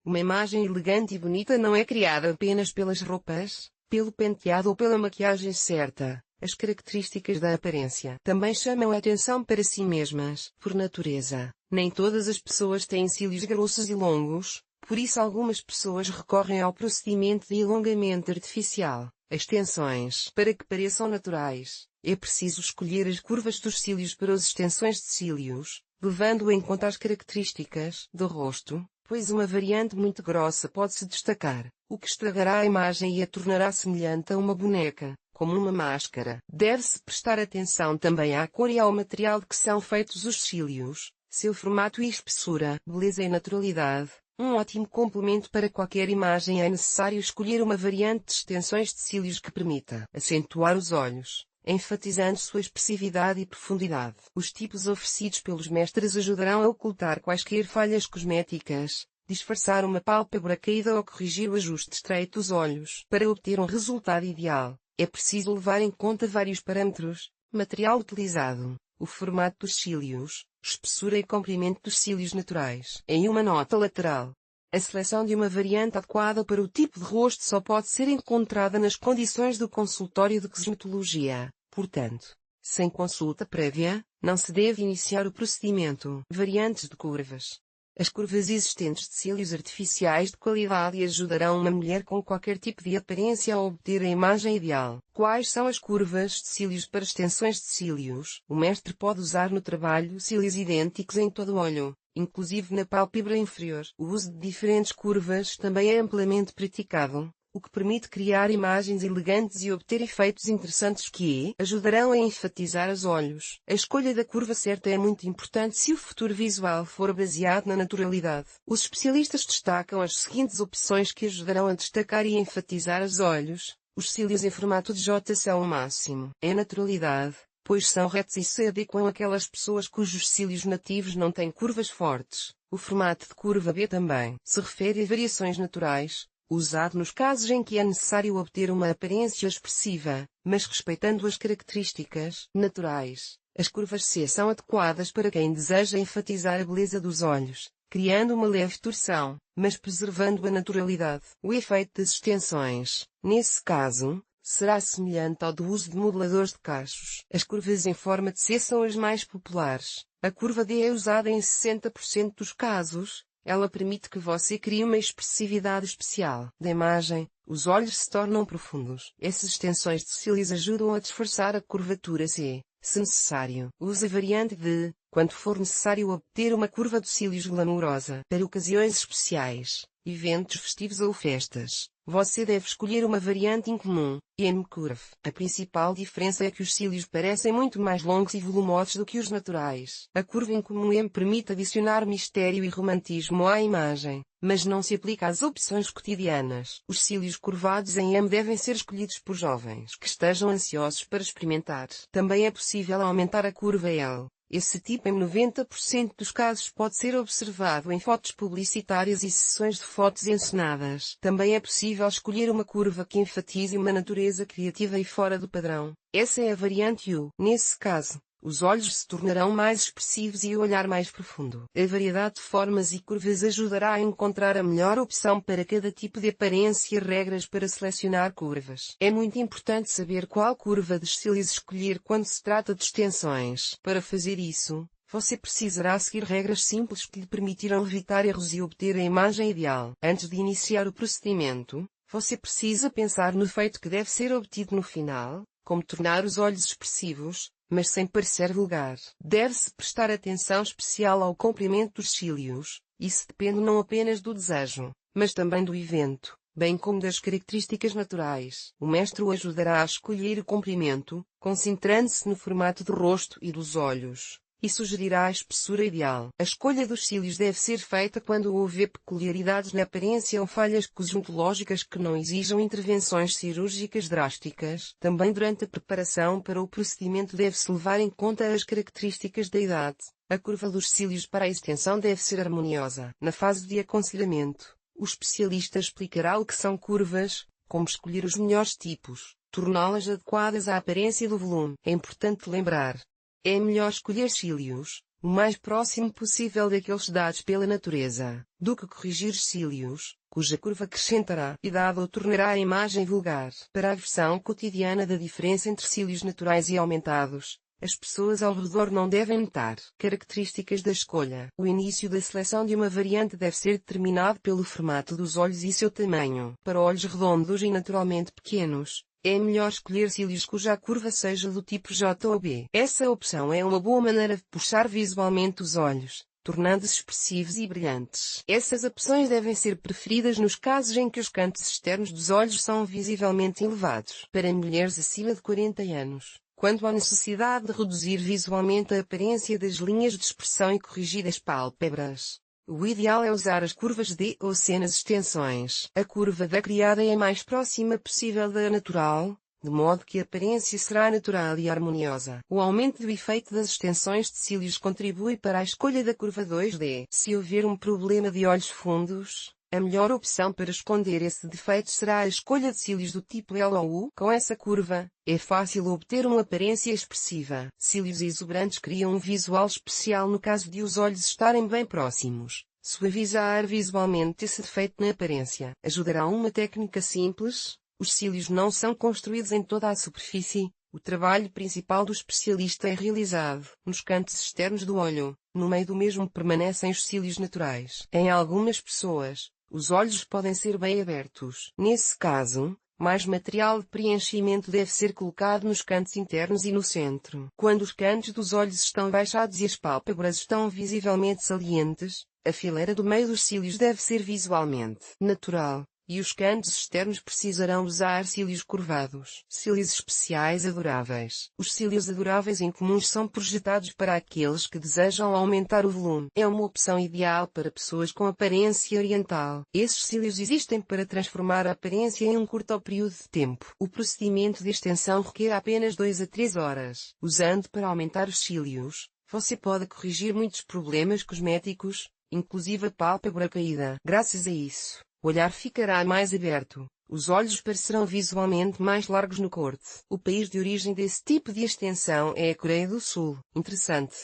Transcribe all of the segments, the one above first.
Uma imagem elegante e bonita não é criada apenas pelas roupas, pelo penteado ou pela maquiagem certa. As características da aparência também chamam a atenção para si mesmas, por natureza. Nem todas as pessoas têm cílios grossos e longos, por isso algumas pessoas recorrem ao procedimento de alongamento artificial, extensões. Para que pareçam naturais, é preciso escolher as curvas dos cílios para as extensões de cílios, levando em conta as características do rosto, pois uma variante muito grossa pode se destacar, o que estragará a imagem e a tornará semelhante a uma boneca, como uma máscara. Deve-se prestar atenção também à cor e ao material de que são feitos os cílios, seu formato e espessura. Beleza e naturalidade. Um ótimo complemento para qualquer imagem é necessário escolher uma variante de extensões de cílios que permita acentuar os olhos, enfatizando sua expressividade e profundidade. Os tipos oferecidos pelos mestres ajudarão a ocultar quaisquer falhas cosméticas, disfarçar uma pálpebra caída ou corrigir o ajuste estreito dos olhos. Para obter um resultado ideal, é preciso levar em conta vários parâmetros: material utilizado, o formato dos cílios, espessura e comprimento dos cílios naturais. Em uma nota lateral, a seleção de uma variante adequada para o tipo de rosto só pode ser encontrada nas condições do consultório de cosmetologia. Portanto, sem consulta prévia, não se deve iniciar o procedimento. Variantes de curvas. As curvas existentes de cílios artificiais de qualidade ajudarão uma mulher com qualquer tipo de aparência a obter a imagem ideal. Quais são as curvas de cílios para extensões de cílios? O mestre pode usar no trabalho cílios idênticos em todo o olho, inclusive na pálpebra inferior. O uso de diferentes curvas também é amplamente praticado, o que permite criar imagens elegantes e obter efeitos interessantes que ajudarão a enfatizar os olhos. A escolha da curva certa é muito importante se o futuro visual for baseado na naturalidade. Os especialistas destacam as seguintes opções que ajudarão a destacar e enfatizar os olhos. Os cílios em formato de J são o máximo. É naturalidade, pois são retos e se adequam àquelas pessoas cujos cílios nativos não têm curvas fortes. O formato de curva B também se refere a variações naturais, usado nos casos em que é necessário obter uma aparência expressiva, mas respeitando as características naturais. As curvas C são adequadas para quem deseja enfatizar a beleza dos olhos, criando uma leve torção, mas preservando a naturalidade. O efeito das extensões, nesse caso, será semelhante ao do uso de modeladores de cachos. As curvas em forma de C são as mais populares. A curva D é usada em 60% dos casos. Ela permite que você crie uma expressividade especial da imagem. Os olhos se tornam profundos. Essas extensões de cílios ajudam a disfarçar a curvatura C. Se necessário, use a variante D, quando for necessário obter uma curva de cílios glamourosa. Para ocasiões especiais, eventos festivos ou festas, você deve escolher uma variante incomum, M-Curve. A principal diferença é que os cílios parecem muito mais longos e volumosos do que os naturais. A curva incomum M permite adicionar mistério e romantismo à imagem, mas não se aplica às opções cotidianas. Os cílios curvados em M devem ser escolhidos por jovens que estejam ansiosos para experimentar. Também é possível aumentar a curva L. Esse tipo em 90% dos casos pode ser observado em fotos publicitárias e sessões de fotos encenadas. Também é possível escolher uma curva que enfatize uma natureza criativa e fora do padrão. Essa é a variante U. Nesse caso, os olhos se tornarão mais expressivos e o olhar mais profundo. A variedade de formas e curvas ajudará a encontrar a melhor opção para cada tipo de aparência e regras para selecionar curvas. É muito importante saber qual curva de cílios escolher quando se trata de extensões. Para fazer isso, você precisará seguir regras simples que lhe permitirão evitar erros e obter a imagem ideal. Antes de iniciar o procedimento, você precisa pensar no efeito que deve ser obtido no final, como tornar os olhos expressivos, mas sem parecer vulgar. Deve-se prestar atenção especial ao comprimento dos cílios. Isso depende não apenas do desejo, mas também do evento, bem como das características naturais. O mestre o ajudará a escolher o comprimento, concentrando-se no formato do rosto e dos olhos, e sugerirá a espessura ideal. A escolha dos cílios deve ser feita quando houver peculiaridades na aparência ou falhas cosmetológicas que não exijam intervenções cirúrgicas drásticas. Também durante a preparação para o procedimento deve-se levar em conta as características da idade. A curva dos cílios para a extensão deve ser harmoniosa. Na fase de aconselhamento, o especialista explicará o que são curvas, como escolher os melhores tipos, torná-las adequadas à aparência do volume. É importante lembrar: é melhor escolher cílios o mais próximo possível daqueles dados pela natureza, do que corrigir cílios, cuja curva acrescentará idade ou tornará a imagem vulgar. Para a versão cotidiana da diferença entre cílios naturais e aumentados, as pessoas ao redor não devem notar. Características da escolha. O início da seleção de uma variante deve ser determinado pelo formato dos olhos e seu tamanho. Para olhos redondos e naturalmente pequenos, é melhor escolher cílios cuja curva seja do tipo J ou B. Essa opção é uma boa maneira de puxar visualmente os olhos, tornando-se expressivos e brilhantes. Essas opções devem ser preferidas nos casos em que os cantos externos dos olhos são visivelmente elevados. Para mulheres acima de 40 anos, quando há necessidade de reduzir visualmente a aparência das linhas de expressão e corrigir as pálpebras, o ideal é usar as curvas D ou C nas extensões. A curva da criada é a mais próxima possível da natural, de modo que a aparência será natural e harmoniosa. O aumento do efeito das extensões de cílios contribui para a escolha da curva 2D. Se houver um problema de olhos fundos, a melhor opção para esconder esse defeito será a escolha de cílios do tipo L ou U. Com essa curva, é fácil obter uma aparência expressiva. Cílios exuberantes criam um visual especial no caso de os olhos estarem bem próximos. Suavizar visualmente esse defeito na aparência ajudará uma técnica simples. Os cílios não são construídos em toda a superfície. O trabalho principal do especialista é realizado nos cantos externos do olho. No meio do mesmo permanecem os cílios naturais. Em algumas pessoas, os olhos podem ser bem abertos. Nesse caso, mais material de preenchimento deve ser colocado nos cantos internos e no centro. Quando os cantos dos olhos estão baixados e as pálpebras estão visivelmente salientes, a fileira do meio dos cílios deve ser visualmente natural, e os cantos externos precisarão usar cílios curvados. Cílios especiais adoráveis. Os cílios adoráveis incomuns são projetados para aqueles que desejam aumentar o volume. É uma opção ideal para pessoas com aparência oriental. Esses cílios existem para transformar a aparência em um curto período de tempo. O procedimento de extensão requer apenas 2 a 3 horas. Usando para aumentar os cílios, você pode corrigir muitos problemas cosméticos, inclusive a pálpebra caída. Graças a isso, o olhar ficará mais aberto. Os olhos parecerão visualmente mais largos no corte. O país de origem desse tipo de extensão é a Coreia do Sul. Interessante.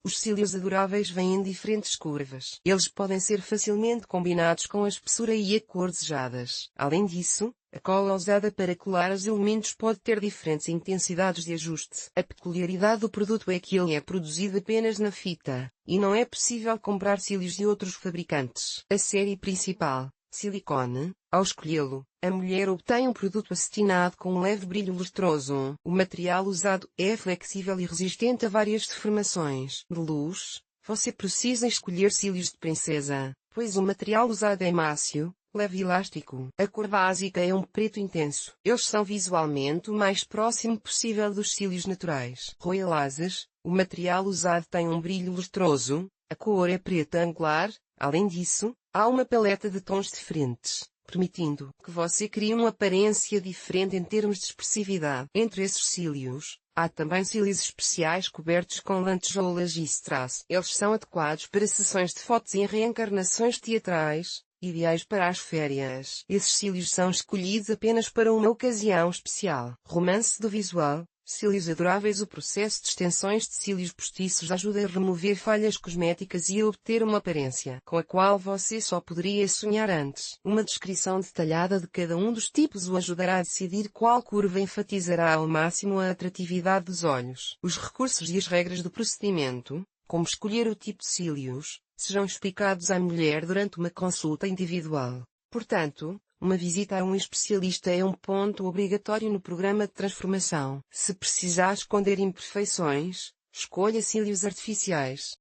Os cílios adoráveis vêm em diferentes curvas. Eles podem ser facilmente combinados com a espessura e a cor desejadas. Além disso, a cola usada para colar os elementos pode ter diferentes intensidades de ajuste. A peculiaridade do produto é que ele é produzido apenas na fita, e não é possível comprar cílios de outros fabricantes. A série principal, silicone, ao escolhê-lo, a mulher obtém um produto acetinado com um leve brilho lustroso. O material usado é flexível e resistente a várias deformações de luz. Você precisa escolher cílios de princesa, pois o material usado é mácio, leve e elástico. A cor básica é um preto intenso. Eles são visualmente o mais próximo possível dos cílios naturais. Royal Laces, o material usado tem um brilho lustroso, a cor é preta angular. Além disso, há uma paleta de tons diferentes, permitindo que você crie uma aparência diferente em termos de expressividade. Entre esses cílios, há também cílios especiais cobertos com lantejoulas e strass. Eles são adequados para sessões de fotos e reencarnações teatrais, ideais para as férias. Esses cílios são escolhidos apenas para uma ocasião especial. Romance do visual. Cílios adoráveis. O processo de extensões de cílios postiços ajuda a remover falhas cosméticas e a obter uma aparência com a qual você só poderia sonhar antes. Uma descrição detalhada de cada um dos tipos o ajudará a decidir qual curva enfatizará ao máximo a atratividade dos olhos. Os recursos e as regras do procedimento, como escolher o tipo de cílios, serão explicados à mulher durante uma consulta individual. Portanto, uma visita a um especialista é um ponto obrigatório no programa de transformação. Se precisar esconder imperfeições, escolha cílios artificiais.